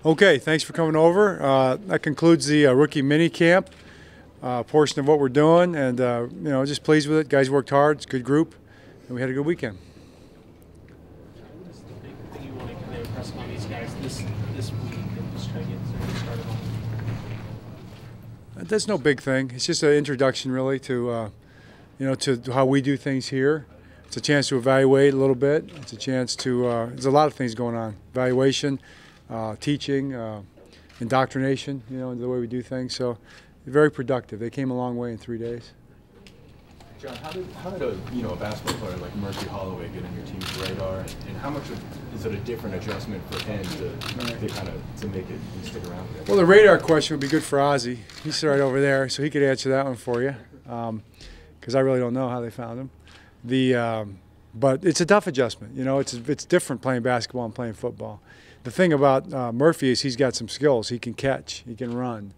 Okay, thanks for coming over. That concludes the rookie mini camp portion of what we're doing, and just pleased with it. Guys worked hard. It's a good group, and we had a good weekend. What is the big thing you want to kind of impress on these guys this week and just try to get started on? That's no big thing. It's just an introduction, really, to to how we do things here. It's a chance to evaluate a little bit. It's a chance to. There's a lot of things going on: evaluation, teaching, indoctrination. Into the way we do things. So, very productive. They came a long way in 3 days. John, how did a basketball player like Murphy Holloway get on your team's radar, and how much is it a different adjustment for him to make it and stick around there? Well, the radar question would be good for Ozzie. He's right over there, so he could answer that one for you, because I really don't know how they found him. But it's a tough adjustment. It's different playing basketball and playing football. The thing about Murphy is he's got some skills. He can catch. He can run.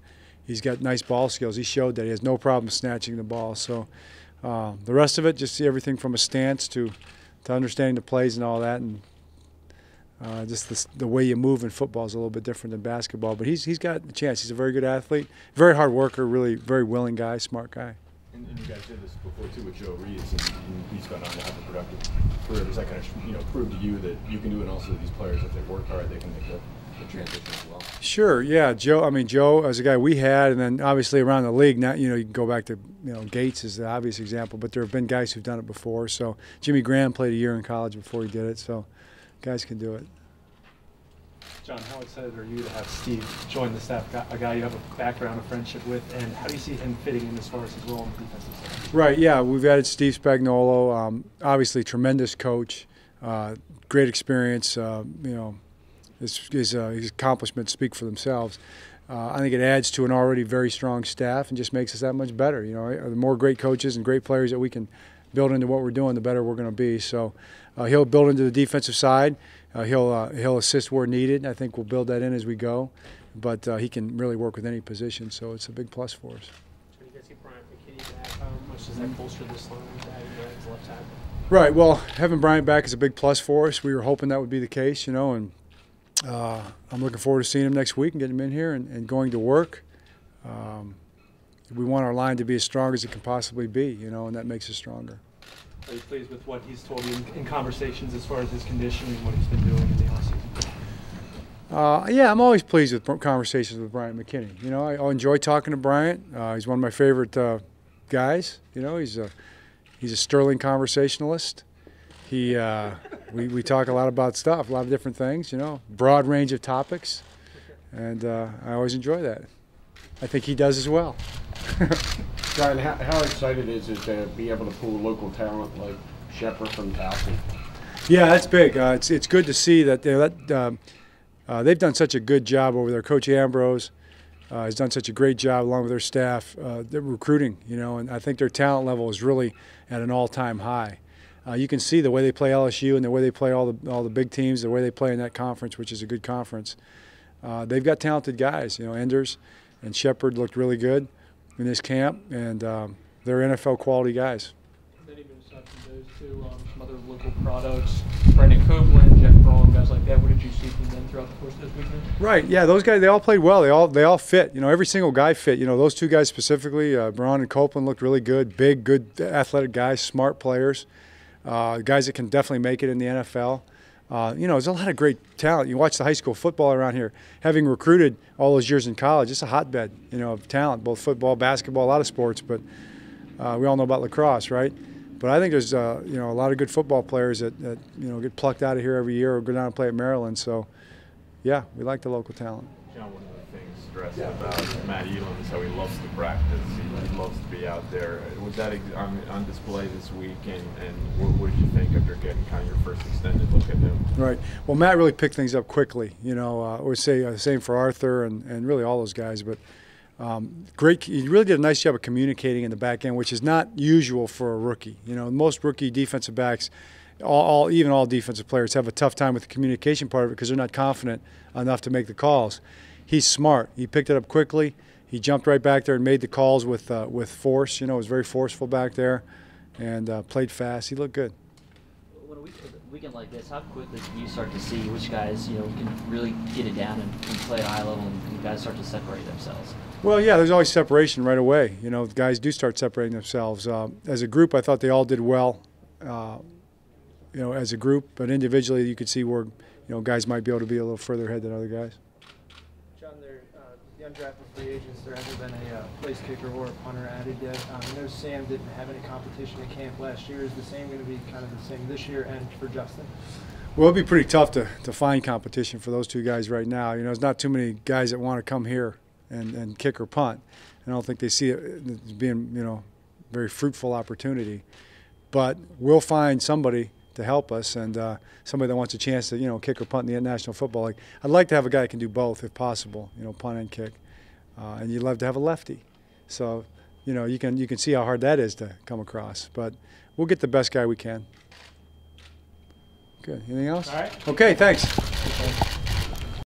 He's got nice ball skills. He showed that. He has no problem snatching the ball. So the rest of it, just see everything from a stance to understanding the plays and all that, and just the way you move in football is a little bit different than basketball. But he's got a chance. He's a very good athlete, very hard worker, really very willing guy, smart guy. And you guys did this before too with Joe Reeves, and he's gone on to have a productive career. Does that kind of prove to you that you can do it, and also these players, if they work hard, they can make the transition as well? Sure, yeah. Joe as a guy we had, and then obviously around the league. Now you can go back to Gates is the obvious example, but there have been guys who've done it before. So Jimmy Graham played a year in college before he did it, so guys can do it. John, how excited are you to have Steve join the staff, a guy you have a background of friendship with, and how do you see him fitting in as far as his role on the defensive side? Right, yeah, we've added Steve Spagnuolo, obviously tremendous coach, great experience, his accomplishments speak for themselves. I think it adds to an already very strong staff and just makes us that much better. The more great coaches and great players that we can build into what we're doing, the better we're going to be. So he'll build into the defensive side. He'll assist where needed. I think we'll build that in as we go, but he can really work with any position, so it's a big plus for us. You guys get Bryant McKinnie back. How much does that bolster this line to have his left tackle? Right. Well, having Bryant back is a big plus for us. We were hoping that would be the case, and I'm looking forward to seeing him next week and getting him in here and going to work. We want our line to be as strong as it can possibly be, and that makes us stronger. Are you pleased with what he's told you in conversations as far as his conditioning, what he's been doing in the offseason? Yeah, I'm always pleased with conversations with Bryant McKinnie. I enjoy talking to Bryant. He's one of my favorite guys. He's a sterling conversationalist. We talk a lot about stuff, a lot of different things. Broad range of topics, and I always enjoy that. I think he does as well. John, how excited is it to be able to pull local talent like Shepard from Towson? Yeah, that's big. It's good to see that they've done such a good job over there. Coach Ambrose has done such a great job along with their staff. They're recruiting, and I think their talent level is really at an all-time high. You can see the way they play LSU and the way they play all the big teams, the way they play in that conference, which is a good conference. They've got talented guys. Enders and Shepard looked really good in this camp, and they're NFL quality guys. Then even aside from those two, some other local products, Brendan Copeland, Jeff Braun, guys like that. What did you see from them throughout the course of this weekend? Right, yeah, those guys, they all played well. They all fit. Every single guy fit. Those two guys specifically, Braun and Copeland looked really good. Big, good, athletic guys, smart players, guys that can definitely make it in the NFL. There's a lot of great talent. You watch the high school football around here. Having recruited all those years in college, it's a hotbed, of talent, both football, basketball, a lot of sports. But we all know about lacrosse, right? But I think there's, a lot of good football players that get plucked out of here every year or go down and play at Maryland. So, yeah, we like the local talent. John, one of the things stressed about Matt Elam is how he loves to practice. He loves to be out there. Was that on display this week? And what did you think after getting kind of your first extended look at him? Right. Well, Matt really picked things up quickly. I would say the same for Arthur and really all those guys. But great. He really did a nice job of communicating in the back end, which is not usual for a rookie. Most rookie defensive backs, even all defensive players, have a tough time with the communication part of it because they're not confident enough to make the calls. He's smart. He picked it up quickly. He jumped right back there and made the calls with force. Was very forceful back there, and played fast. He looked good. What a week for the weekend like this, how quickly can you start to see which guys, can really get it down and play at a high level, and guys start to separate themselves? Well, yeah, there's always separation right away. The guys do start separating themselves. As a group, I thought they all did well, as a group. But individually, you could see where, guys might be able to be a little further ahead than other guys. John, the undrafted free agents, there hasn't been a place kicker or a punter added yet. I know Sam didn't have any competition in camp last year. Is the same going to be kind of the same this year and for Justin? Well, it'll be pretty tough to find competition for those two guys right now. There's not too many guys that want to come here and kick or punt. I don't think they see it as being, very fruitful opportunity. But we'll find somebody to help us, and somebody that wants a chance to, kick or punt in the National Football League. I'd like to have a guy that can do both if possible, punt and kick. And you'd love to have a lefty. So, you can see how hard that is to come across. But we'll get the best guy we can. Good. Anything else? All right. Okay, thanks.